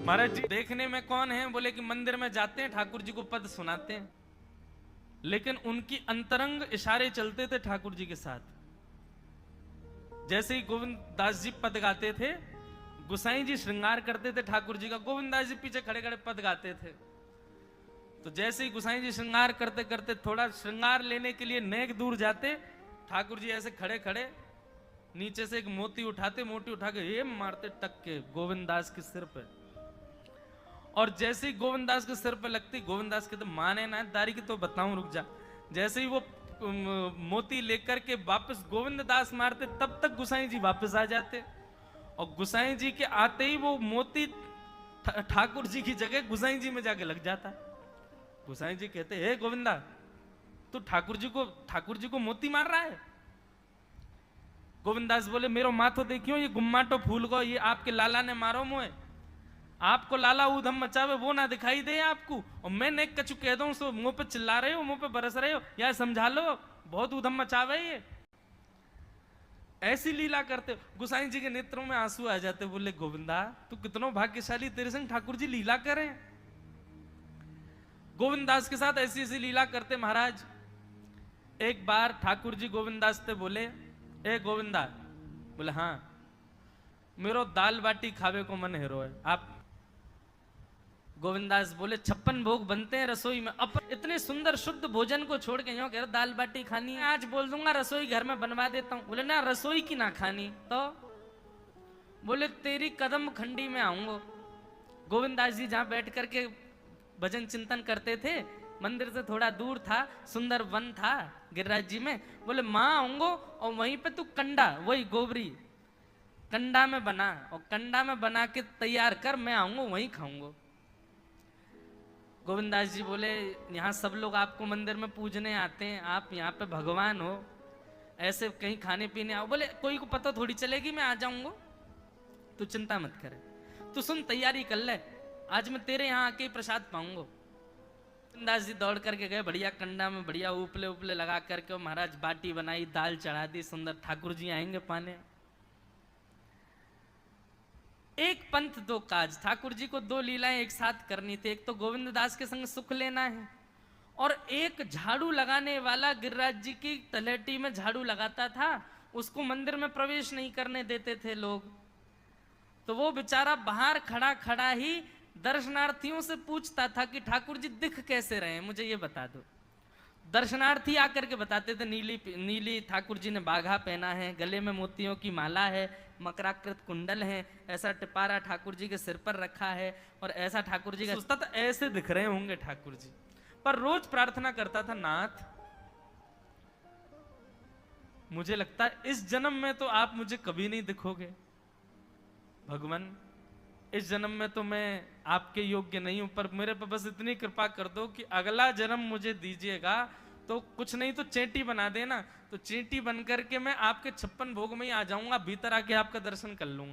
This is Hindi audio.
महाराज जी देखने में कौन है? बोले कि मंदिर में जाते हैं, ठाकुर जी को पद सुनाते हैं, लेकिन उनकी अंतरंग इशारे चलते थे ठाकुर जी के साथ। जैसे ही गोविंद दास जी पद गाते थे, गुसाई जी श्रृंगार करते थे ठाकुर जी का, गोविंद दास जी पीछे खड़े खड़े पद गाते थे। तो जैसे ही गुसाई जी श्रृंगार करते करते थोड़ा श्रृंगार लेने के लिए नेक दूर जाते, ठाकुर जी ऐसे खड़े खड़े नीचे से एक मोती उठाते, मोती उठा के ये मारते टक के गोविंद दास के सिर पे। और जैसे ही गोविंद दास के सिर पे लगती, गोविंद दास के तो माने ना दारी की तो बताऊं, रुक जा। जैसे ही वो मोती लेकर के वापस गोविंद दास मारते, तब तक गुसाई जी वापस आ जाते। और गुसाई जी के आते ही वो मोती ठाकुर जी की जगह गुसाई जी में जाके लग जाता। गुसाई जी कहते, हे गोविंदा, तू ठाकुर जी को मोती मार रहा है? गोविंदास बोले, मेरो माथो देखियो, ये गुम्माटो फूल को ये आपके लाला ने मारो मोए। आपको लाला ऊधम मचावे वो ना दिखाई दे आपको, और मैं नेक कछु कह दूं सो मुंह पे चिल्ला रहे हो, मुंह पे बरस रहे हो, या समझा लो बहुत ऊधम मचावे ये। ऐसी लीला करते। गुसाई जी के नेत्रों में आंसू आ जाते, बोले गोविंदा तू कितनो भाग्यशाली, तेरे संग ठाकुर जी लीला करें। गोविंदास के साथ ऐसी ऐसी लीला करते महाराज। एक बार ठाकुर जी गोविंदास से बोले, ए गोविंदा, बोले हाँ, मेरो दाल बाटी खावे को मन हेरो है। आप गोविंदास बोले, 56 भोग बनते हैं रसोई में, अब इतने सुंदर शुद्ध भोजन को छोड़ के यूं कह रहे दाल बाटी खानी है, आज बोल दूंगा रसोई घर में बनवा देता हूं। बोले ना, रसोई की ना खानी तो? बोले तेरी कदम खंडी में आऊंगा। गोविंदास जी जहां बैठ करके भजन चिंतन करते थे, मंदिर से थोड़ा दूर था, सुंदर वन था गिरिराज जी में। बोले मां आऊंगो और वहीं पे तू कंडा, वही गोबरी कंडा में बना, और कंडा में बना के तैयार कर, मैं आऊंगा वहीं खाऊंगा। गोविंदास जी बोले, यहाँ सब लोग आपको मंदिर में पूजने आते हैं, आप यहाँ पे भगवान हो, ऐसे कहीं खाने पीने आओ। बोले कोई को पता थोड़ी चलेगी, मैं आ जाऊंगा, तू चिंता मत करे, तू सुन तैयारी कर ले, आज मैं तेरे यहाँ आके प्रसाद पाऊंगा। गोविंदास जी दौड़ करके गए, बढ़िया कंडा में बढ़िया उपले उपले लगा करके महाराज बाटी बनाई, दाल चढ़ा दी, सुंदर ठाकुर जी आएंगे पाने। एक पंथ दो काज, ठाकुर जी को दो लीलाएं एक साथ करनी थी। एक तो गोविंद दास के संग सुख लेना है, और एक झाड़ू लगाने वाला गिरिराज जी की तलहटी में झाड़ू लगाता था, उसको मंदिर में प्रवेश नहीं करने देते थे लोग। तो वो बेचारा बाहर खड़ा खड़ा ही दर्शनार्थियों से पूछता था कि ठाकुर जी दिख कैसे रहे हैं, मुझे ये बता दो। दर्शनार्थी आकर के बताते थे, नीली नीली ठाकुर जी ने बाघा पहना है, गले में मोतियों की माला है, मकराकृत कुंडल है, ऐसा टिपारा ठाकुर जी के सिर पर रखा है, और ऐसा ठाकुर जी का सोचता था ऐसे दिख रहे होंगे ठाकुर जी। पर रोज प्रार्थना करता था, नाथ मुझे लगता है इस जन्म में तो आप मुझे कभी नहीं दिखोगे भगवान, इस जन्म में तो मैं आपके योग्य नहीं हूं, पर मेरे पर बस इतनी कृपा कर दो कि अगला जन्म मुझे दीजिएगा, तो कुछ नहीं तो चेंटी बना देना, तो चेंटी बन करके मैं आपके 56 भोग में ही आ जाऊंगा, भीतर आके आपका दर्शन कर लूंगा।